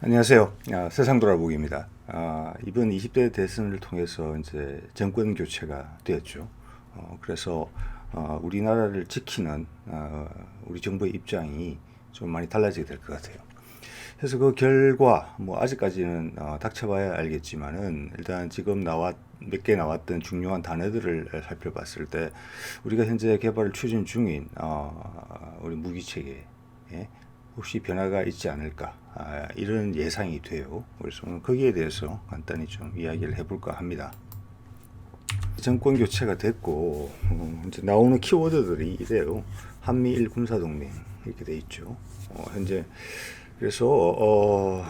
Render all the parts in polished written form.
안녕하세요. 세상 돌아보기입니다. 이번 20대 대선을 통해서 이제 정권 교체가 되었죠. 그래서 우리나라를 지키는 우리 정부의 입장이 좀 많이 달라지게 될 것 같아요. 그래서 그 결과 뭐 아직까지는 닥쳐봐야 알겠지만은 일단 지금 몇 개 나왔던 중요한 단어들을 살펴봤을 때 우리가 현재 개발을 추진 중인 우리 무기 체계 혹시 변화가 있지 않을까 이런 예상이 돼요. 그래서 오늘 거기에 대해서 간단히 좀 이야기를 해볼까 합니다. 정권 교체가 됐고 이제 나오는 키워드들이 이래요. 한미일 군사동맹 이렇게 돼 있죠. 현재 그래서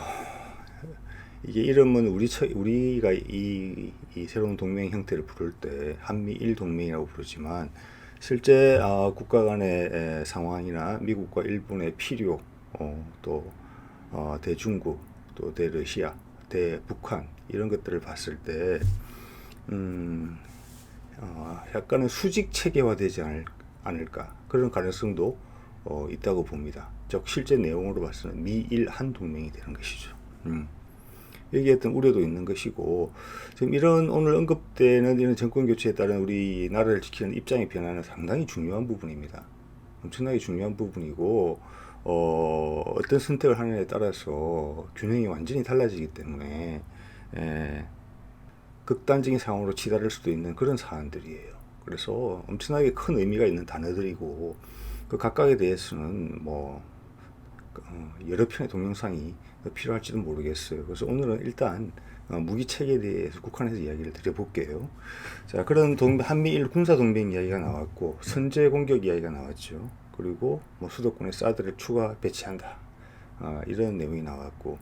이게 이름은 우리가 이 새로운 동맹 형태를 부를 때 한미일 동맹이라고 부르지만 실제 국가 간의 상황이나 미국과 일본의 필요 또 대중국 또 대러시아 대북한 이런 것들을 봤을 때 약간은 수직 체계화되지 않을까 그런 가능성도 있다고 봅니다. 즉 실제 내용으로 봐서는 미일 한 동맹이 되는 것이죠. 여기에 어떤 우려도 있는 것이고 지금 이런 오늘 언급되는 이런 정권 교체에 따른 우리나라를 지키는 입장의 변화는 상당히 중요한 부분입니다. 엄청나게 중요한 부분이고 어떤 선택을 하느냐에 따라서 균형이 완전히 달라지기 때문에 극단적인 상황으로 치달을 수도 있는 그런 사안들이에요. 그래서 엄청나게 큰 의미가 있는 단어들이고 그 각각에 대해서는 뭐 여러 편의 동영상이 필요할지도 모르겠어요. 그래서 오늘은 일단 무기 체계에 대해서 국한해서 이야기를 드려볼게요. 자, 그런 한미일 군사 동맹 이야기가 나왔고 선제 공격 이야기가 나왔죠. 그리고 뭐 수도권에 사드를 추가 배치한다. 이런 내용이 나왔고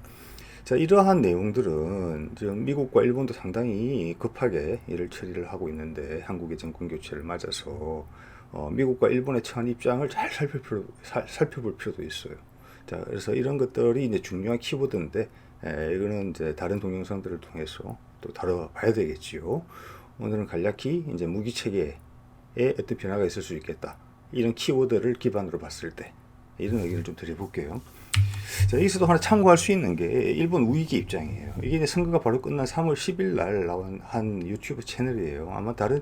자, 이러한 내용들은 지금 미국과 일본도 상당히 급하게 이를 처리를 하고 있는데 한국의 정권 교체를 맞아서 미국과 일본의 처한 입장을 잘 살펴볼 필요도 있어요. 자, 그래서 이런 것들이 이제 중요한 키워드인데 이거는 이제 다른 동영상들을 통해서 또 다뤄봐야 되겠지요. 오늘은 간략히 이제 무기 체계에 어떤 변화가 있을 수 있겠다. 이런 키워드를 기반으로 봤을 때 이런 의견을 좀 드려볼게요. 자, 여기서도 하나 참고할 수 있는 게 일본 우익의 입장이에요. 이게 이제 선거가 바로 끝난 3월 10일 날 나온 한 유튜브 채널이에요. 아마 다른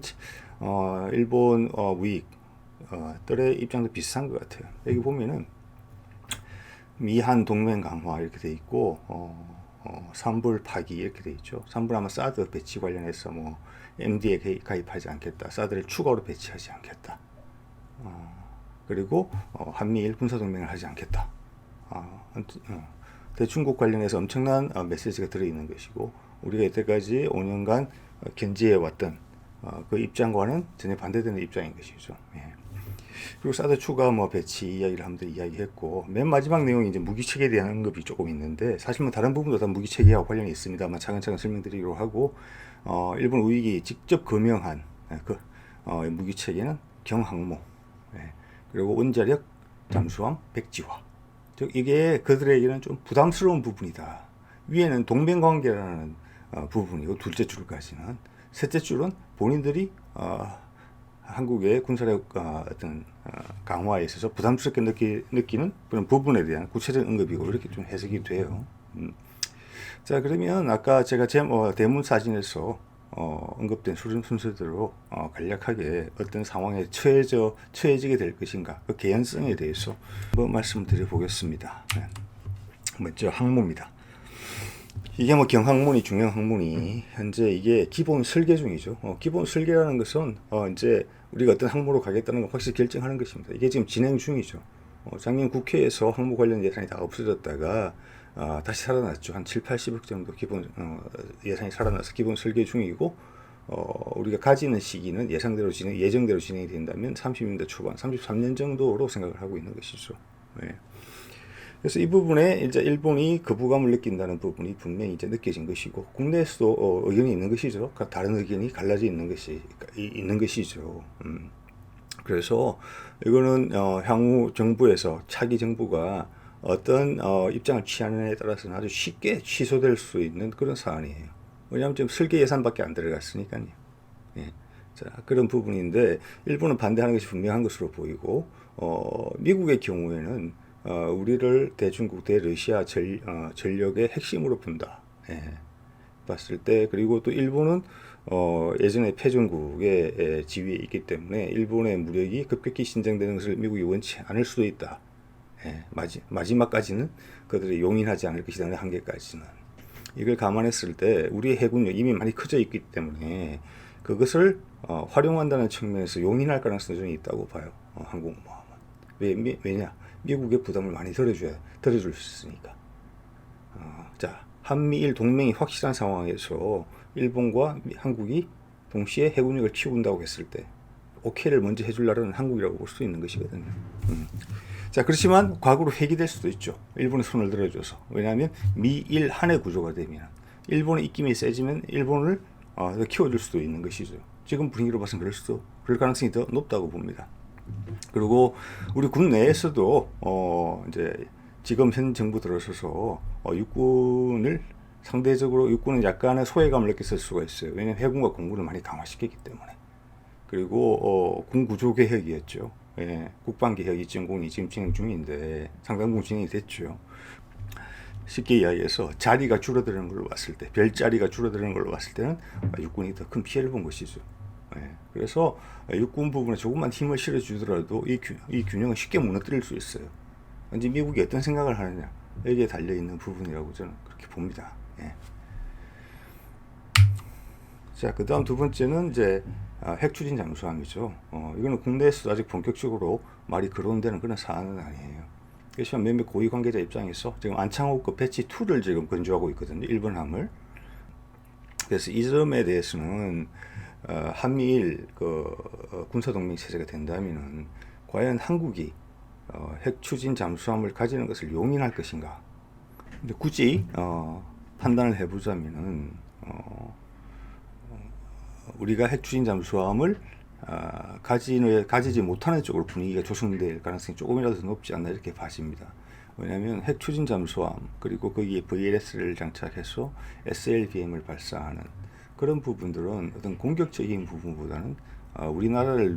일본 우익들의 입장도 비슷한 것 같아요. 여기 보면은 미한 동맹 강화 이렇게 돼 있고 산불 파기 이렇게 돼 있죠. 산불 아마 사드 배치 관련해서 뭐 MD에 가입하지 않겠다. 사드를 추가로 배치하지 않겠다. 그리고 한미일 군사동맹을 하지 않겠다. 대중국 관련해서 엄청난 메시지가 들어있는 것이고 우리가 이때까지 5년간 견지해왔던 그 입장과는 전혀 반대되는 입장인 것이죠. 예. 그리고 사드 추가 뭐 배치 이야기를 한번 이야기했고 맨 마지막 내용이 이제 무기 체계에 대한 언급이 조금 있는데 사실 뭐 다른 부분도 다 무기 체계와 관련이 있습니다만 차근차근 설명드리기로 하고 일본 우익이 직접 거명한 무기 체계는 경항모 그리고 원자력 잠수함 백지화 즉 이게 그들에게는 좀 부담스러운 부분이다. 위에는 동맹관계라는 부분이고 둘째 줄까지는 셋째 줄은 본인들이 한국의 군사력 어떤 강화에 있어서 부담스럽게 느끼는 그런 부분에 대한 구체적인 언급이고 이렇게 좀 해석이 돼요. 자, 그러면 아까 제가 대문 사진에서 언급된 순서대로 간략하게 어떤 상황에 처해지게 될 것인가 그 개연성에 대해서 한번 말씀을 드려보겠습니다. 네. 먼저 항모입니다. 이게 뭐 경항모니 중형항모니 현재 이게 기본 설계 중이죠. 기본 설계라는 것은 이제 우리가 어떤 항모로 가겠다는 걸 확실히 결정하는 것입니다. 이게 지금 진행 중이죠. 작년 국회에서 항모 관련 예산이 다 없어졌다가 다시 살아났죠. 한 7, 80억 정도 기본 예산이 살아나서 기본 설계 중이고 우리가 가지는 시기는 예정대로 진행이 된다면 30년대 초반, 33년 정도로 생각을 하고 있는 것이죠. 네. 그래서 이 부분에 이제 일본이 거부감을 느낀다는 부분이 분명히 이제 느껴진 것이고 국내에서도 의견이 있는 것이죠. 다른 의견이 갈라져 있는 것이죠. 그래서 이거는 향후 정부에서 차기 정부가 어떤 입장을 취하느냐에 따라서는 아주 쉽게 취소될 수 있는 그런 사안이에요. 왜냐하면 지금 설계 예산밖에 안 들어갔으니까요. 예. 자, 그런 부분인데 일본은 반대하는 것이 분명한 것으로 보이고 미국의 경우에는 우리를 대중국 대러시아 전력의 핵심으로 본다. 예. 봤을 때 그리고 또 일본은 예전에 패전국의 지위에 있기 때문에 일본의 무력이 급격히 신장되는 것을 미국이 원치 않을 수도 있다. 예. 마지막까지는 그들이 용인하지 않을 것이다. 한계까지는. 이걸 감안했을 때 우리의 해군력 이미 많이 커져 있기 때문에 그것을 활용한다는 측면에서 용인할 가능성이 좀 있다고 봐요. 항공모함은. 왜냐? 미국의 부담을 많이 덜어줄 수 있으니까. 자, 한미일 동맹이 확실한 상황에서 일본과 한국이 동시에 해군력을 키운다고 했을 때 오케이를 먼저 해줄 나라는 한국이라고 볼 수 있는 것이거든요. 자, 그렇지만 과거로 회귀될 수도 있죠. 일본의 손을 들어줘서. 왜냐하면 미일 한해 구조가 되면 일본의 입김이 세지면 일본을 더 키워줄 수도 있는 것이죠. 지금 분위기로 봐서는 그럴 가능성이 더 높다고 봅니다. 그리고 우리 군 내에서도 이제 지금 현 정부 들어서서 육군을 상대적으로 육군은 약간의 소외감을 느꼈을 수가 있어요. 왜냐하면 해군과 공군을 많이 강화시켰기 때문에. 그리고 군 구조 개혁이었죠. 예, 국방 개혁이 지금 진행 중인데 상당 부분 진행이 됐죠. 쉽게 이야기해서 자리가 줄어드는 걸로 봤을 때, 별자리가 줄어드는 걸로 봤을 때는 육군이 더 큰 피해를 본 것이죠. 예, 그래서 육군 부분에 조금만 힘을 실어주더라도 이 균형은 쉽게 무너뜨릴 수 있어요. 이제 미국이 어떤 생각을 하느냐 여기에 달려 있는 부분이라고 저는 그렇게 봅니다. 예. 자, 그 다음 두 번째는 이제 핵 추진 잠수함이죠. 이거는 국내에서도 아직 본격적으로 말이 거론되는 그런 사안은 아니에요. 그렇지만 몇몇 고위 관계자 입장에서 지금 안창호급 배치 2를 지금 건조하고 있거든요. 일본 함을. 그래서 이 점에 대해서는 한미일 군사동맹 체제가 된다면은 과연 한국이 핵 추진 잠수함을 가지는 것을 용인할 것인가? 근데 굳이 판단을 해보자면은 우리가 핵 추진 잠수함을 가지지 못하는 쪽으로 분위기가 조성될 가능성이 조금이라도 더 높지 않나 이렇게 봐집니다. 왜냐하면 핵 추진 잠수함 그리고 거기에 VLS를 장착해서 SLBM을 발사하는 그런 부분들은 어떤 공격적인 부분보다는 우리나라를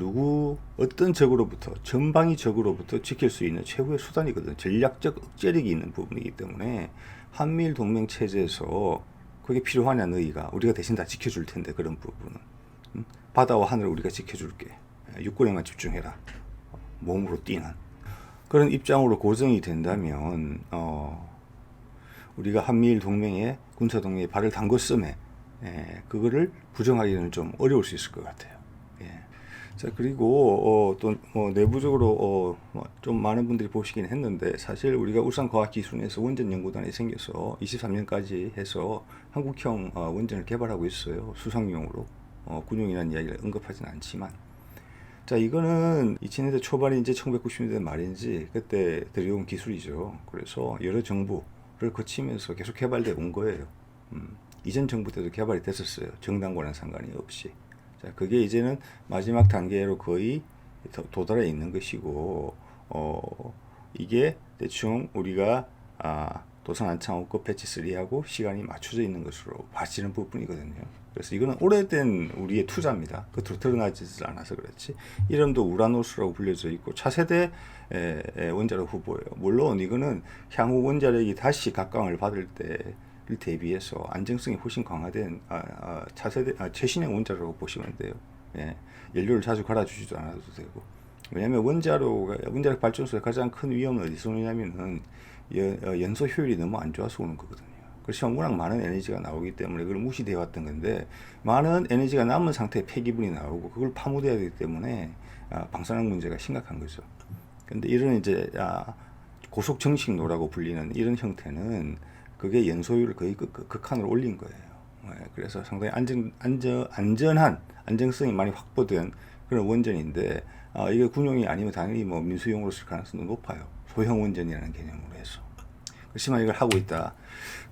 어떤 적으로부터 전방위 적으로부터 지킬 수 있는 최후의 수단이거든요. 전략적 억제력이 있는 부분이기 때문에 한미일 동맹 체제에서 그게 필요하냐 너희가 우리가 대신 다 지켜줄 텐데 그런 부분은 바다와 하늘을 우리가 지켜줄게 육군에만 집중해라 몸으로 뛰는 그런 입장으로 고정이 된다면 우리가 한미일 동맹에 군사 동맹에 발을 담궜음에 그거를 부정하기는 좀 어려울 수 있을 것 같아요. 예. 자, 그리고 또 내부적으로 좀 많은 분들이 보시긴 했는데 사실 우리가 울산과학기술원에서 원전 연구단이 생겨서 23년까지 해서 한국형 원전을 개발하고 있어요. 수상용으로 군용이라는 이야기를 언급하진 않지만 자, 이거는 2000년대 초반인지 1990년대 말인지 그때 들여온 기술이죠. 그래서 여러 정부를 거치면서 계속 개발돼 온 거예요. 이전 정부 때도 개발이 됐었어요. 정당과는 상관이 없이. 자, 그게 이제는 마지막 단계로 거의 도달해 있는 것이고, 이게 대충 우리가 도산 안창호급 배치 3하고 시간이 맞춰져 있는 것으로 봐지는 부분이거든요. 그래서 이거는 오래된 우리의 투자입니다. 겉으로 드러나지 않아서 그렇지. 이름도 우라노스라고 불려져 있고 차세대 원자력 후보예요. 물론 이거는 향후 원자력이 다시 각광을 받을 때를 대비해서 안정성이 훨씬 강화된 최신의 원자력이라고 보시면 돼요. 예, 연료를 자주 갈아주지도 않아도 되고. 왜냐하면 원자력 발전소의 가장 큰 위험은 어디서 오냐면은 연소 효율이 너무 안 좋아서 오는 거거든요. 그렇지만 워낙 많은 에너지가 나오기 때문에 그걸 무시되어 왔던 건데 많은 에너지가 남은 상태의 폐기물이 나오고 그걸 파묻어야 되기 때문에 방사능 문제가 심각한 거죠. 근데 이런 이제 고속 정식로라고 불리는 이런 형태는 그게 연소율을 거의 극한으로 올린 거예요. 그래서 상당히 안전한 안정성이 많이 확보된 그런 원전인데 이게 군용이 아니면 당연히 민수용으로 쓸 가능성도 높아요. 소형 원전이라는 개념으로 해서. 그렇지만 이걸 하고 있다.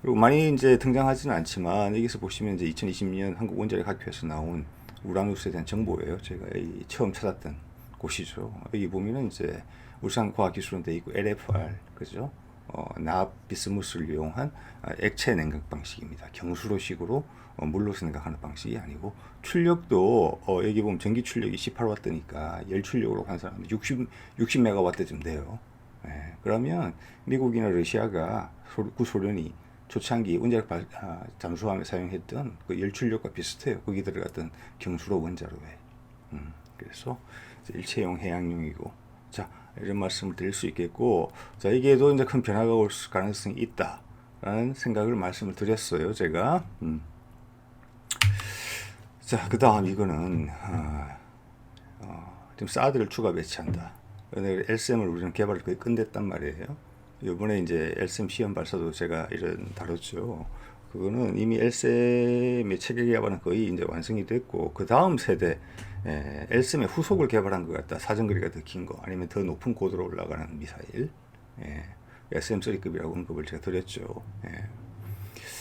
그리고 많이 이제 등장하지는 않지만 여기서 보시면 이제 2020년 한국 원자력 학회에서 나온 우라누스에 대한 정보예요. 제가 처음 찾았던 곳이죠. 여기 보면은 이제 울산과학기술원 돼 있고 LFR 그죠? 납 비스무스를 이용한 액체 냉각 방식입니다. 경수로식으로 물로 생각하는 방식이 아니고 출력도 여기 보면 전기 출력이 18W니까 열 출력으로 환산하면 60MW쯤 돼요. 그러면 미국이나 러시아가 구소련이 초창기 원자력 잠수함에 사용했던 그 열출력과 비슷해요. 거기 들어갔던 경수로 원자로 해. 그래서 일체용 해양용이고, 자 이런 말씀을 드릴 수 있겠고, 자 이게도 이제 큰 변화가 올 가능성이 있다라는 생각을 말씀을 드렸어요, 제가. 자 그다음 이거는 지금 사드를 추가 배치한다. LSM을 우리는 개발을 거의 끝냈단 말이에요. 이번에 이제 LSM 시험 발사도 제가 이런 다뤘죠. 그거는 이미 LSM의 체계 개발은 거의 이제 완성이 됐고, 그 다음 세대 LSM의 후속을 개발한 것 같다. 사정거리가 더 긴 거, 아니면 더 높은 고도로 올라가는 미사일, SM3급이라고 언급을 제가 드렸죠.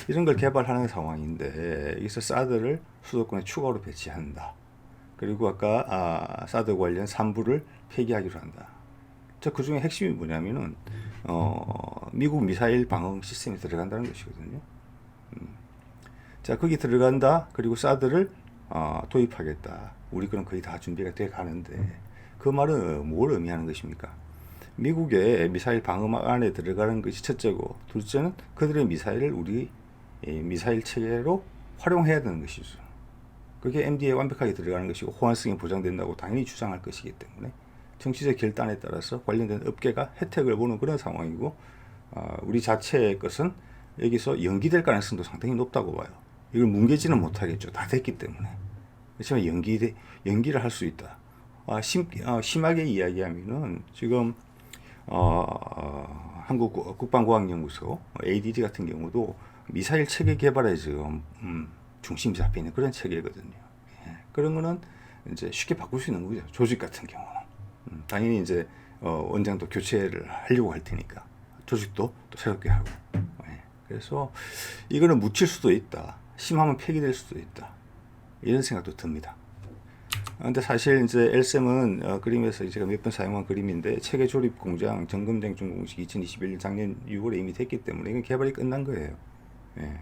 이런 걸 개발하는 상황인데, 여기서 사드를 수도권에 추가로 배치한다. 그리고 아까 사드 관련 3부를 폐기하기로 한다. 그 중에 핵심이 뭐냐면은 미국 미사일 방어 시스템이 들어간다는 것이거든요. 자 거기 들어간다. 그리고 사드를 도입하겠다. 우리 거는 거의 다 준비가 돼 가는데, 그 말은 뭘 의미하는 것입니까? 미국의 미사일 방어 안에 들어가는 것이 첫째고, 둘째는 그들의 미사일을 우리 미사일 체계로 활용해야 되는 것이죠. 그게 MD에 완벽하게 들어가는 것이고 호환성이 보장된다고 당연히 주장할 것이기 때문에 정치적 결단에 따라서 관련된 업계가 혜택을 보는 그런 상황이고, 우리 자체의 것은 여기서 연기될 가능성도 상당히 높다고 봐요. 이걸 뭉개지는 못하겠죠. 다 됐기 때문에. 그렇지만 연기를 할 수 있다. 심하게 이야기하면은 지금 한국 국방과학연구소 ADD 같은 경우도 미사일 체계 개발에 지금 중심이 잡혀 있는 그런 체계거든요. 그런 거는 이제 쉽게 바꿀 수 있는 거죠. 조직 같은 경우는. 당연히 이제 원장도 교체를 하려고 할 테니까 조직도 또 새롭게 하고. 그래서 이거는 묻힐 수도 있다. 심하면 폐기될 수도 있다. 이런 생각도 듭니다. 근데 사실 이제 LSM은 그림에서 제가 몇 번 사용한 그림인데, 체계 조립 공장 점검 쟁점 공식 2021년 작년 6월에 이미 됐기 때문에 이건 개발이 끝난 거예요.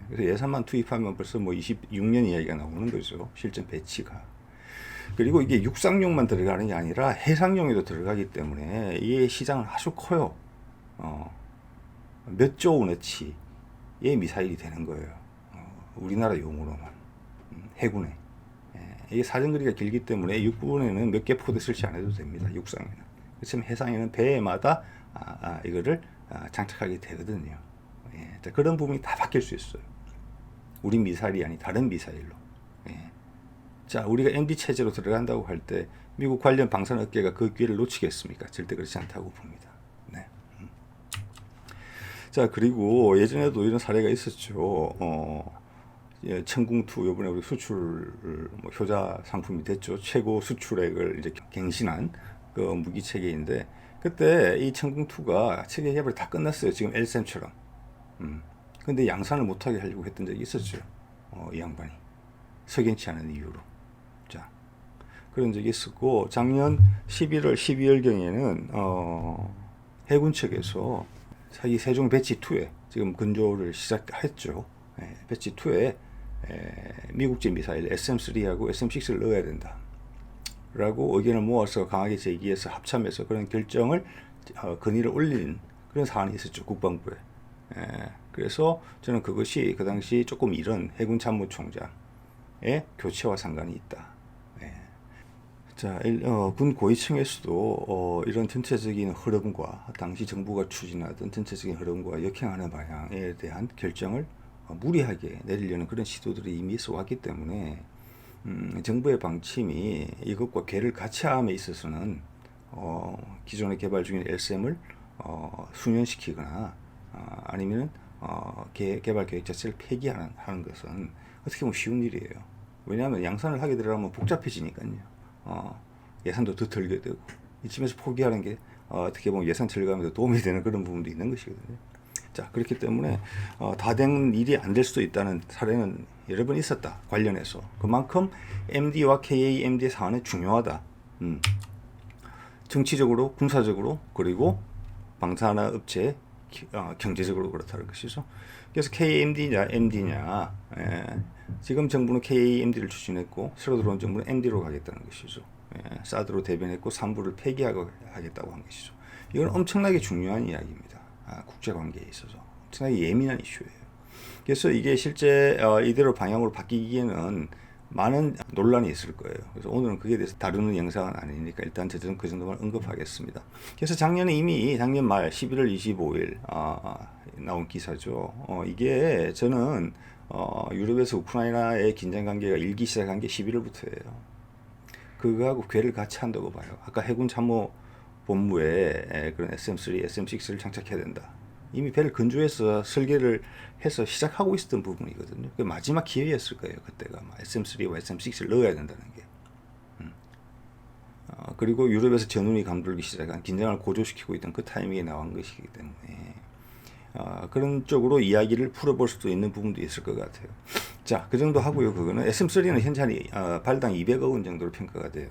그래서 예산만 투입하면 벌써 뭐 26년 이야기가 나오는 거죠. 실전 배치가. 그리고 이게 육상용만 들어가는 게 아니라 해상용에도 들어가기 때문에 이 시장은 아주 커요. 몇 조 원어치의 미사일이 되는 거예요. 우리나라 용으로만. 해군에. 이게 사정거리가 길기 때문에 육군에는 몇 개 포대 설치 안 해도 됩니다. 육상에는. 그렇지만 해상에는 배마다 이거를 장착하게 되거든요. 자, 그런 부분이 다 바뀔 수 있어요. 우리 미사일이 아닌 다른 미사일로. 자, 우리가 MD 체제로 들어간다고 할 때 미국 관련 방산 업계가 그 기회를 놓치겠습니까? 절대 그렇지 않다고 봅니다. 네. 자, 그리고 예전에도 이런 사례가 있었죠. 천궁2 이번에 우리 수출 효자 상품이 됐죠. 최고 수출액을 이제 갱신한 그 무기 체계인데, 그때 이 천궁2가 체계 개발이 다 끝났어요. 지금 LSM처럼. 근데 양산을 못하게 하려고 했던 적이 있었죠. 이 양반이 석연치 않은 이유로. 자, 그런 적이 있었고, 작년 11월, 12월경에는 해군 측에서 자기 세종 배치 2에 지금 근조를 시작했죠. 배치 2에 미국제 미사일 SM3하고 SM6를 넣어야 된다. 라고 의견을 모아서 강하게 제기해서 합참해서 그런 결정을 건의를 올린 그런 사안이 있었죠. 국방부에. 그래서 저는 그것이 그 당시 조금 이른 해군 참모총장의 교체와 상관이 있다. 자, 군 고위층에서도 이런 전체적인 흐름과 당시 정부가 추진하던 전체적인 흐름과 역행하는 방향에 대한 결정을 무리하게 내리려는 그런 시도들이 이미 있어 왔기 때문에 정부의 방침이 이것과 궤를 같이 함에 있어서는 기존에 개발 중인 LSM을 수년시키거나 아니면 개발 계획 자체를 폐기하는 것은 어떻게 보면 쉬운 일이에요. 왜냐하면 양산을 하게 되려면 복잡해지니까요. 예산도 더 들게 되고, 이쯤에서 포기하는 게 어떻게 보면 예산 절감에도 도움이 되는 그런 부분도 있는 것이거든요. 자, 그렇기 때문에 다 된 일이 안 될 수도 있다는 사례는 여러 번 있었다. 관련해서 그만큼 MD와 KAMD의 사안은 중요하다. 정치적으로, 군사적으로, 그리고 방산화 업체 경제적으로 그렇다는 것이죠. 그래서 KAMD냐 MD냐, 지금 정부는 KAMD를 추진했고 새로 들어온 정부는 MD로 가겠다는 것이죠. 사드로 대변했고 3부를 폐기하겠다고 한 것이죠. 이건 엄청나게 중요한 이야기입니다. 국제관계에 있어서 엄청나게 예민한 이슈예요. 그래서 이게 실제 이대로 방향으로 바뀌기에는 많은 논란이 있을 거예요. 그래서 오늘은 그에 대해서 다루는 영상은 아니니까 일단 저는 그 정도만 언급하겠습니다. 그래서 작년에 이미 작년 말 11월 25일 나온 기사죠. 이게 저는 유럽에서 우크라이나의 긴장 관계가 일기 시작한 게 11월부터예요. 그거하고 궤를 같이 한다고 봐요. 아까 해군 참모 본부에 그런 SM3, SM6를 장착해야 된다. 이미 배를 건조해서 설계를 해서 시작하고 있었던 부분이거든요. 그 마지막 기회였을 거예요. 그때가 SM3와 SM6를 넣어야 된다는 게. 그리고 유럽에서 전운이 감돌기 시작한 긴장을 고조시키고 있던 그 타이밍에 나온 것이기 때문에 그런 쪽으로 이야기를 풀어볼 수도 있는 부분도 있을 것 같아요. 자, 그 정도 하고요. 그거는 SM3는 현재 발당 200억 원 정도로 평가가 돼요.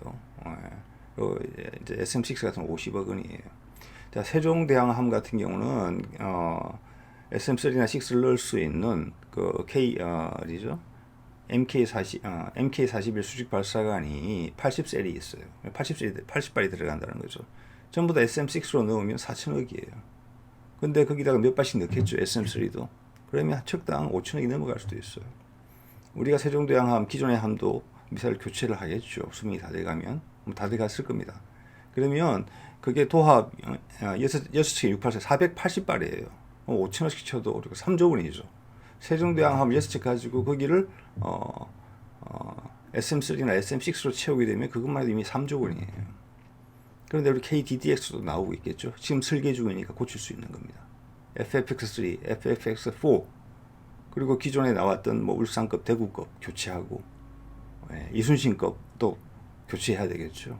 이제 SM6 같은 50억 원이에요. 자, 세종대왕함 같은 경우는 SM3나 6를 넣을 수 있는 그 어디죠? MK41 수직 발사관이 80셀이 있어요. 80발이 들어간다는 거죠. 전부 다 SM6로 넣으면 4천억이에요. 근데 거기다가 몇 발씩 넣겠죠, SM3도. 그러면 척당 5천억이 넘어갈 수도 있어요. 우리가 세종대왕함, 기존의 함도 미사일 교체를 하겠죠. 수명이 다 돼가면. 다 돼갔을 겁니다. 그러면 그게 도합 6척에 6발사 480발이에요. 5천억씩 쳐도 우리가 3조 원이죠. 세종대왕함 6척 가지고 거기를 SM3나 SM6로 채우게 되면 그것만 해도 이미 3조 원이에요. 그런데 우리 KDDX도 나오고 있겠죠. 지금 설계 중이니까 고칠 수 있는 겁니다. FFX3, FFX4 그리고 기존에 나왔던 뭐 울산급, 대구급 교체하고 이순신급도 교체해야 되겠죠.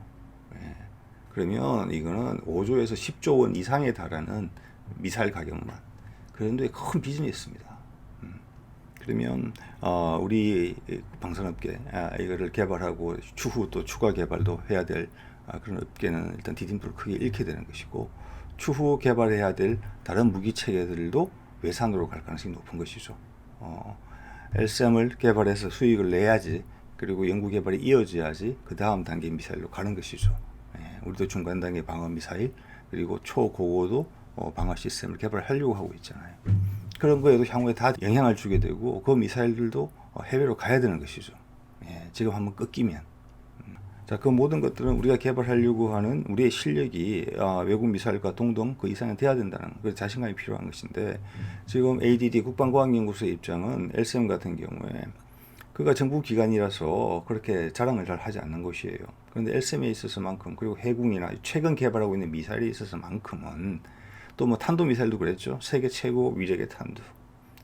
그러면 이거는 5조에서 10조 원 이상에 달하는 미사일 가격만 그런데 큰 비즈니스입니다. 그러면 우리 방산업계 이거를 개발하고 추후 또 추가 개발도 해야 될 그런 업계는 일단 디딤돌을 크게 잃게 되는 것이고 추후 개발해야 될 다른 무기 체계들도 외산으로 갈 가능성이 높은 것이죠. LSM을 개발해서 수익을 내야지 그리고 연구 개발이 이어져야지 그 다음 단계 미사일로 가는 것이죠. 우리도 중간 단계 방어 미사일 그리고 초고고도 방어 시스템을 개발하려고 하고 있잖아요. 그런 거에도 향후에 다 영향을 주게 되고 그 미사일들도 해외로 가야 되는 것이죠. 지금 한번 꺾이면. 자, 그 모든 것들은 우리가 개발하려고 하는 우리의 실력이 외국 미사일과 동등 그 이상은 돼야 된다는 그 자신감이 필요한 것인데 지금 ADD 국방과학연구소의 입장은 LSM 같은 경우에 그가 정부 기관이라서 그렇게 자랑을 잘 하지 않는 것이에요. 그런데 LSM에 있어서만큼 그리고 해군이나 최근 개발하고 있는 미사일에 있어서만큼은 또 뭐 탄도 미사일도 그랬죠. 세계 최고 위력의 탄도.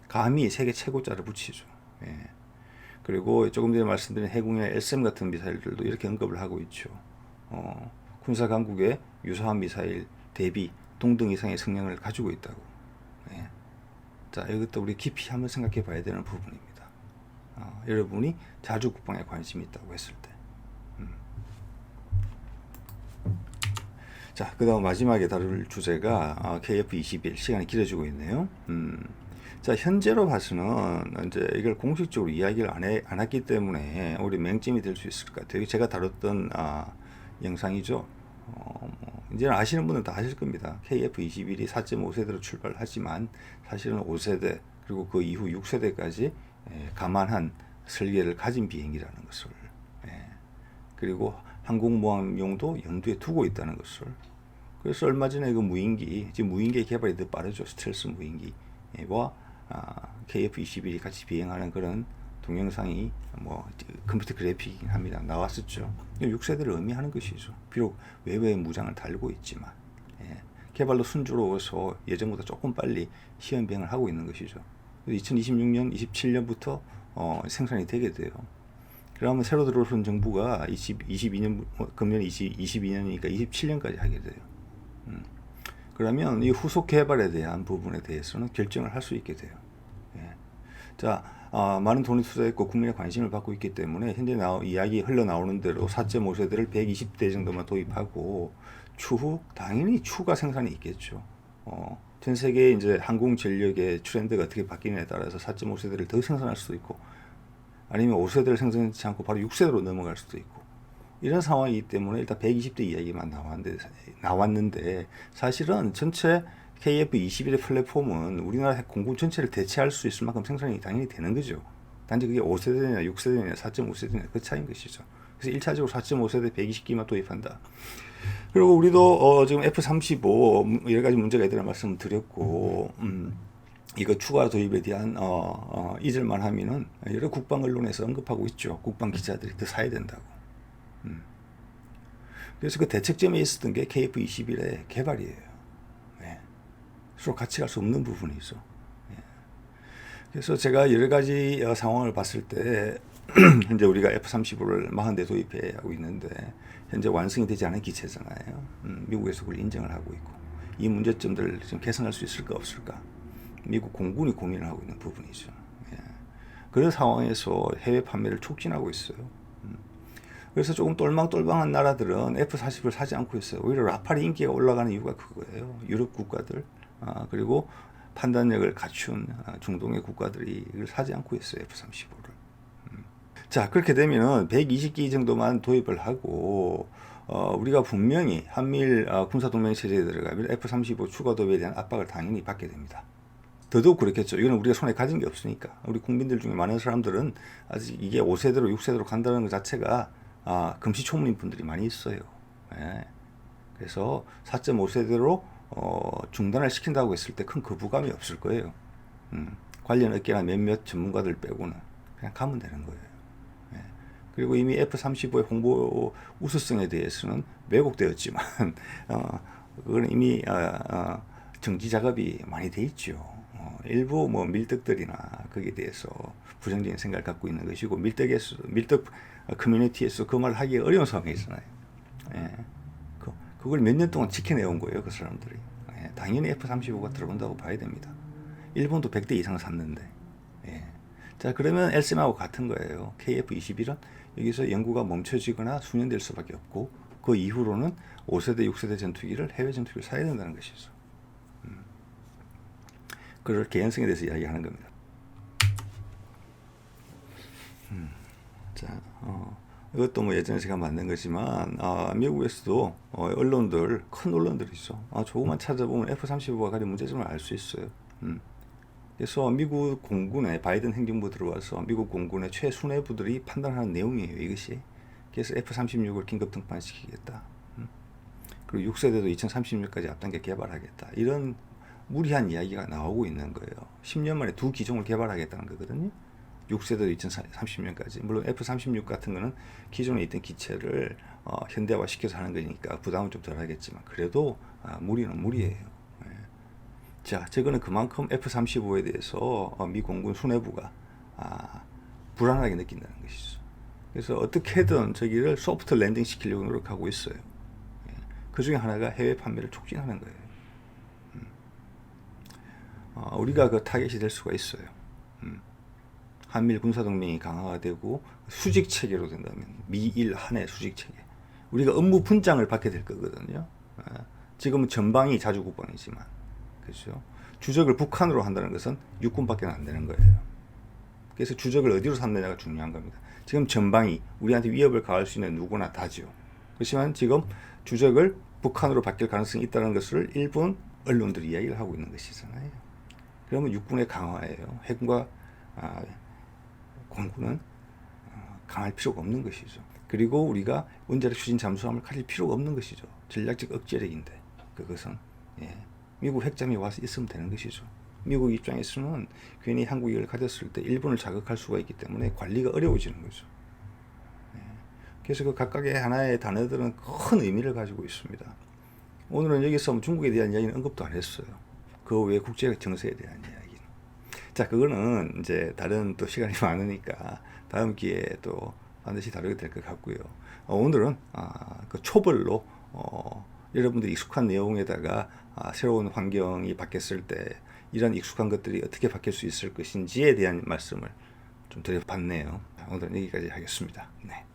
감히 세계 최고자를 붙이죠. 그리고 조금 전에 말씀드린 해군의 LSM 같은 미사일들도 이렇게 언급을 하고 있죠. 군사 강국의 유사한 미사일 대비 동등 이상의 성능을 가지고 있다고. 자, 이것도 우리 깊이 한번 생각해 봐야 되는 부분입니다. 여러분이 자주 국방에 관심이 있다고 했을 때. 자, 그 다음 마지막에 다룰 주제가 KF-21 시간이 길어지고 있네요. 자, 현재로 봐서는 이제 이걸 공식적으로 이야기를 안 했기 때문에 우리 맹점이 될 수 있을 것 같아요. 제가 다뤘던 영상이죠. 이제는 아시는 분은 다 아실 겁니다. KF-21이 4.5세대로 출발하지만 사실은 5세대 그리고 그 이후 6세대까지 감안한 설계를 가진 비행기라는 것을 그리고 항공모함용도 염두에 두고 있다는 것을 그래서 얼마 전에 그 무인기 지금 무인기 개발이 더 빠르죠. 스텔스 무인기와 KF-21이 같이 비행하는 그런 동영상이 뭐 컴퓨터 그래픽이긴 합니다. 나왔었죠. 6세대를 의미하는 것이죠. 비록 외부의 무장을 달고 있지만 개발도 순조로워서 예전보다 조금 빨리 시험 비행을 하고 있는 것이죠. 2026년, 27년부터 생산이 되게 돼요. 그러면 새로 들어오는 정부가 22년, 금년 22년이니까 27년까지 하게 돼요. 그러면 이 후속 개발에 대한 부분에 대해서는 결정을 할 수 있게 돼요. 자, 많은 돈이 투자했고 국민의 관심을 받고 있기 때문에 현재 이야기 흘러나오는 대로 4.5세대를 120대 정도만 도입하고 추후 당연히 추가 생산이 있겠죠. 전 세계 이제 항공 전력의 트렌드가 어떻게 바뀌느냐에 따라서 4.5세대를 더 생산할 수도 있고 아니면 5세대를 생산하지 않고 바로 6세대로 넘어갈 수도 있고 이런 상황이기 때문에 일단 120대 이야기만 나왔는데 사실은 전체 KF21의 플랫폼은 우리나라 공군 전체를 대체할 수 있을 만큼 생산이 당연히 되는 거죠. 단지 그게 5세대냐 6세대냐 4.5세대냐 그 차이인 것이죠. 그래서 1차적으로 4.5세대 120기만 도입한다. 그리고 우리도 지금 F-35 여러 가지 문제가 있다는 말씀을 드렸고 이거 추가 도입에 대한 잊을만 하면은 여러 국방 언론에서 언급하고 있죠. 국방 기자들이 더 사야 된다고. 그래서 그 대책점에 있었던 게 KF-21의 개발이에요. 예. 서로 같이 갈 수 없는 부분이죠. 예. 그래서 제가 여러 가지 상황을 봤을 때 현재 우리가 F-35를 40대 도입해 하고 있는데 현재 완성이 되지 않은 기체잖아요. 미국에서 그걸 인정을 하고 있고 이 문제점들을 좀 개선할 수 있을까 없을까 미국 공군이 고민을 하고 있는 부분이죠. 예. 그런 상황에서 해외 판매를 촉진하고 있어요. 그래서 조금 똘망똘망한 나라들은 F-40을 사지 않고 있어요. 오히려 라팔이 인기가 올라가는 이유가 그거예요. 유럽 국가들 그리고 판단력을 갖춘 중동의 국가들이 이걸 사지 않고 있어요. F-35를. 자, 그렇게 되면은 120기 정도만 도입을 하고 우리가 분명히 한미일 군사동맹 체제에 들어가면 F-35 추가 도입에 대한 압박을 당연히 받게 됩니다. 더더욱 그렇겠죠. 이거는 우리가 손에 가진 게 없으니까. 우리 국민들 중에 많은 사람들은 아직 이게 5세대로 6세대로 간다는 것 자체가 금시초문인 분들이 많이 있어요. 예. 그래서 4.5세대로 중단을 시킨다고 했을 때 큰 거부감이 없을 거예요. 관련 업계나 몇몇 전문가들 빼고는 그냥 가면 되는 거예요. 예. 그리고 이미 F-35의 홍보 우수성에 대해서는 왜곡되었지만 그건 이미 정지 작업이 많이 돼 있죠. 일부 뭐 밀떡들이나 거기에 대해서 부정적인 생각을 갖고 있는 것이고 밀떡 커뮤니티에서 그 말을 하기 어려운 상황이 있잖아요. 예. 그걸 몇 년 동안 지켜내온 거예요, 그 사람들이. 예. 당연히 F-35가 들어온다고 봐야 됩니다. 일본도 100대 이상 샀는데. 예. 자, 그러면 LCM하고 같은 거예요. KF-21은 여기서 연구가 멈춰지거나 수년될 수밖에 없고 그 이후로는 5세대, 6세대 전투기를 해외 전투기를 사야 된다는 것이죠. 그럴 개연성에 대해서 이야기하는 겁니다. 자, 이것도 뭐 예전에 제가 만든 거지만 미국에서도 언론들 큰 언론들이죠. 조금만 찾아보면 F-35가 가진 문제점을 알 수 있어요. 그래서 미국 공군에 바이든 행정부 들어와서 미국 공군의 최수뇌부들이 판단하는 내용이에요. 이것이. 그래서 F-36을 긴급 등판시키겠다. 그리고 6세대도 2036까지 앞당겨 개발하겠다. 이런 무리한 이야기가 나오고 있는 거예요. 10년 만에 두 기종을 개발하겠다는 거거든요. 6세대도 2030년까지. 물론 F-36 같은 거는 기존에 있던 기체를 현대화 시켜서 하는 거니까 부담은 좀 덜 하겠지만 그래도 무리는 무리예요. 네. 자, 저거는 그만큼 F-35에 대해서 미 공군 수뇌부가 불안하게 느낀다는 것이죠. 그래서 어떻게든 저기를 소프트 랜딩 시키려고 노력하고 있어요. 네. 그 중에 하나가 해외 판매를 촉진하는 거예요. 우리가 그 타겟이 될 수가 있어요. 한미일 군사동맹이 강화가 되고 수직 체계로 된다면 미일 한해 수직 체계. 우리가 업무 분장을 받게 될 거거든요. 지금은 전방이 자주 국방이지만, 그렇죠. 주적을 북한으로 한다는 것은 육군밖에 안 되는 거예요. 그래서 주적을 어디로 삼느냐가 중요한 겁니다. 지금 전방이 우리한테 위협을 가할 수 있는 누구나 다죠. 그렇지만 지금 주적을 북한으로 바뀔 가능성이 있다는 것을 일본 언론들이 이야기를 하고 있는 것이잖아요. 그러면 육군의 강화예요. 해군과 공군은 강할 필요가 없는 것이죠. 그리고 우리가 원자력 추진 잠수함을 가질 필요가 없는 것이죠. 전략적 억제력인데 그것은 미국 핵잠이 와서 있으면 되는 것이죠. 미국 입장에서는 괜히 한국이 이걸 가졌을 때 일본을 자극할 수가 있기 때문에 관리가 어려워지는 거죠. 그래서 그 각각의 하나의 단어들은 큰 의미를 가지고 있습니다. 오늘은 여기서 중국에 대한 이야기는 언급도 안 했어요. 그 외에 국제 정세에 대한 이야기. 자, 그거는 이제 다른 또 시간이 많으니까 다음 기회에 또 반드시 다루게 될 것 같고요. 오늘은 그 초벌로 여러분들이 익숙한 내용에다가 새로운 환경이 바뀌었을 때 이런 익숙한 것들이 어떻게 바뀔 수 있을 것인지에 대한 말씀을 좀 드려봤네요. 오늘은 여기까지 하겠습니다. 네.